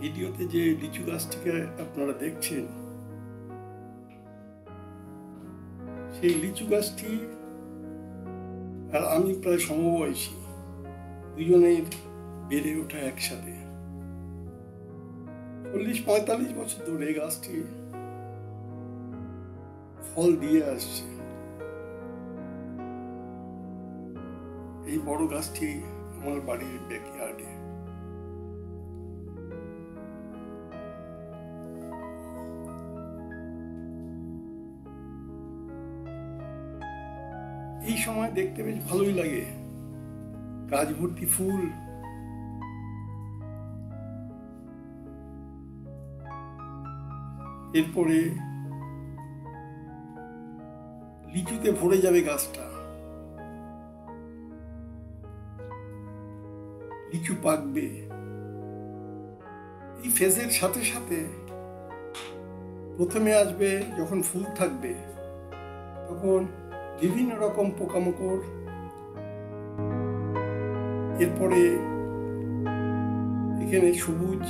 ভিডিওতে যে লিচু গাছটিকে আপনারা দেখছেন, সেই লিচু গাছটি আর আমি প্রায় সমবয়সী, দুজনের বেড়ে ওঠা একসাথে। 40-45 বছর ধরে গাছটি ফল দিয়ে আসছে। এই বড় গাছটি আমার বাড়ির ব্যাকইয়ার্ডে। এই সময় দেখতে বেশ ভালোই লাগে, গাছ ভর্তি ফুল। এরপরে লিচুতে ভরে যাবে গাছটা, লিচু পাকবে। এই ফেজের সাথে সাথে প্রথমে আসবে যখন ফুল থাকবে, তখন বিভিন্ন রকম পোকামাকড়। এরপরে এখানে সবুজ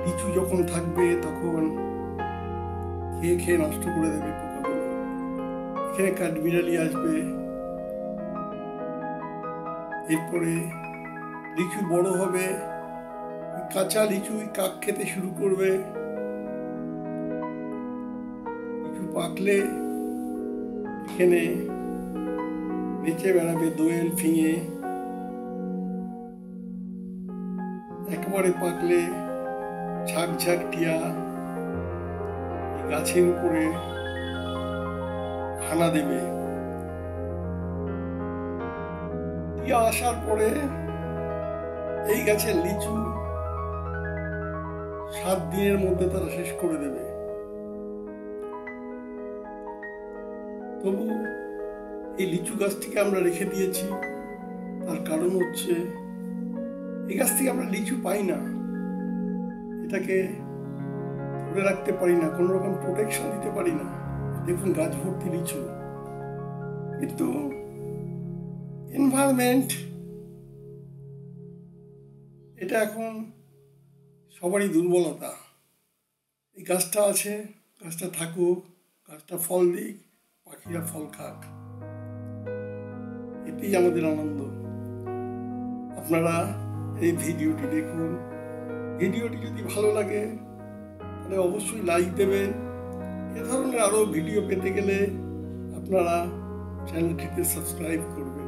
লিচু যখন থাকবে, তখন খেয়ে খেয়ে নষ্ট করে দেবে পোকাগুলো। এখানে কাঠবিড়ালি আসবে। এরপরে লিচু বড় হবে, কাঁচা লিচুই কাক খেতে শুরু করবে। লিচু পাকলে এখানে নিচে বেড়াবে দোয়েল, ফিঙে। একেবারে পাকলে ঝাঁক ঝাঁক টিয়া গাছের উপরে হানা দেবে। টিয়া আসার পরে এই গাছের লিচু 7 দিনের মধ্যে তারা শেষ করে দেবে। তবু এই লিচু গাছটিকে আমরা রেখে দিয়েছি, তার কারণ হচ্ছে এই গাছ থেকে আমরা লিচু পাই না, এটাকে ধরে রাখতে পারি না, কোনো রকম প্রোটেকশন দিতে পারি না। দেখুন গাছ ভর্তি লিচু, কিন্তু এনভায়রনমেন্ট এটা এখন সবারই দুর্বলতা। এই গাছটা আছে, গাছটা থাকুক, গাছটা ফল দিক, পাখিরা ফল খাক, এটাই আমাদের আনন্দ। আপনারা এই ভিডিওটি দেখুন। ভিডিওটি যদি ভালো লাগে তাহলে অবশ্যই লাইক দেবেন। এ ধরনের আরও ভিডিও পেতে গেলে আপনারা চ্যানেলটিতে সাবস্ক্রাইব করবেন।